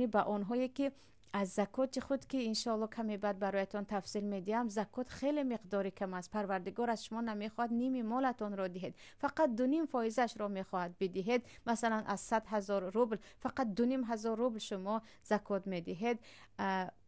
به آنهایی که از زکات خود که انشاءالله کمی بعد برایتان تفصیل میدیم، زکات خیلی مقداری کم است. پروردگار از شما نمیخواد نیم مالتان را دهید، فقط 2.5% را میخواهد بدهید. مثلا از 100,000 روبل فقط 2.500 روبل شما زکات میدهید.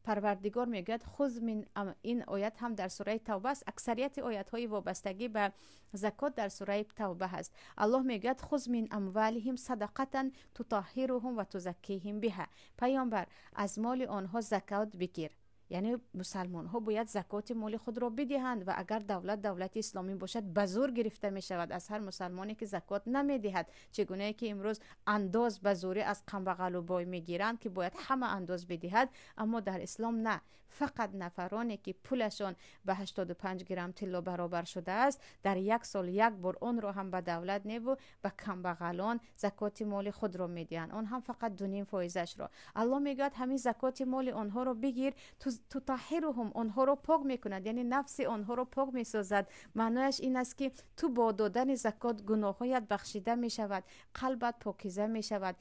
پروردگار میگوید خذ من، این آیت هم در سوره توبه است. اکثریت آیت های وابستگی به زکات در سوره توبه هست. الله میگوید خذ من اموالهم صدقه تطهرهم و تزکیهم بها. پیامبر از مال آنها زکات بگیر. یعنی مسلمان ها باید زکات مال خود را بدهند و اگر دولت اسلامی باشد به زور گرفته می شود از هر مسلمانی که زکات نمی دهد. چگونه که امروز انداز به زوری از قمبغل و بای می گیرند که باید همه انداز بدهد، اما در اسلام نه، فقط نفرانی که پولشان به 85 گرم طلا برابر شده است در یک سال یک بار آن را هم به دولت نیو به قمبغلان زکات مال خود را می دهند، آن هم فقط 2.5% را. الله میگوید همین زکات مال آنها را بگیر، تو تطهرهم، آنها را پاک میکند، یعنی نفس آنها را پاک میسازد. معنایش این است که تو با دادن زکات گناهایت بخشیده میشود، قلبت پاکیزه میشود،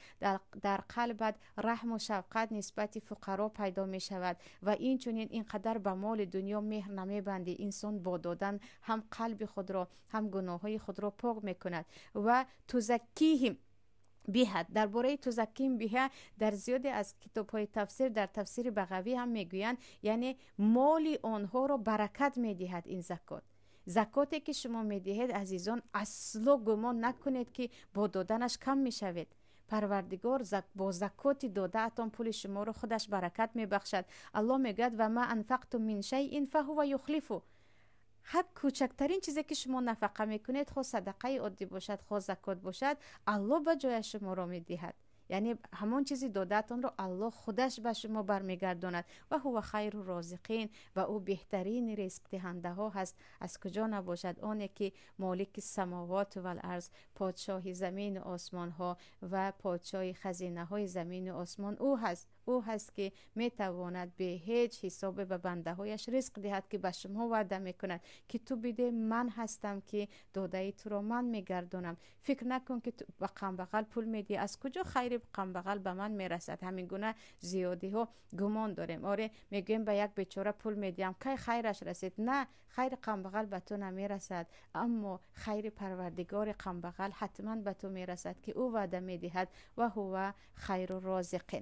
در قلبت رحم و شفقت نسبت فقرا پیدا میشود و این چنین اینقدر به مال دنیا مهر نمیبندی. انسان با دادن هم قلب خود را هم گناههای خود را پاک میکند. و تزکیهم بیهد، درباره تزکیم بیه در زیادی از کتاب های تفسیر، در تفسیر بغوی هم میگویند یعنی مال آنها را برکت میدهد. این زکاتی که شما میدهید عزیزان اصلا گمان نکنید که با دادنش کم میشوید. پروردگار با زکات داده اتان پول شما رو خودش برکت میبخشد. الله میگوید و ما انفقتم من شیء فهو یخلفه. هر کوچکترین چیزی که شما نفقه میکنید، خود صدقه عادی باشد خود زکات باشد، الله به جای شما را میدهد. یعنی همون چیزی دادتان رو الله خودش به شما برمیگرداند و هو خیر الرازقین، و او بهترین رزق دهنده ها هست. از کجا نباشد؟ آنی که مالک السماوات و الارض، پادشاه زمین و آسمان ها و پادشاه خزینه های زمین و آسمان او هست که میتواند به هیچ حساب به بنده هایش رزق دهد که به شما وعده میکند که تو بده، من هستم که داده تو را من میگردونم. فکر نکن که تو به قمبغل پول میدی، از کجا خیر قمبغل به من میرسد. همین گونه زیادی ها گمان داریم. آره میگیم به یک بیچاره پول میدیم که خیرش رسید. نه، خیر قمبغل به تو نمیرسد، اما خیر پروردگار قمبغل حتما به تو میرسد که او وعده میدهد و هو خیر الرازقین.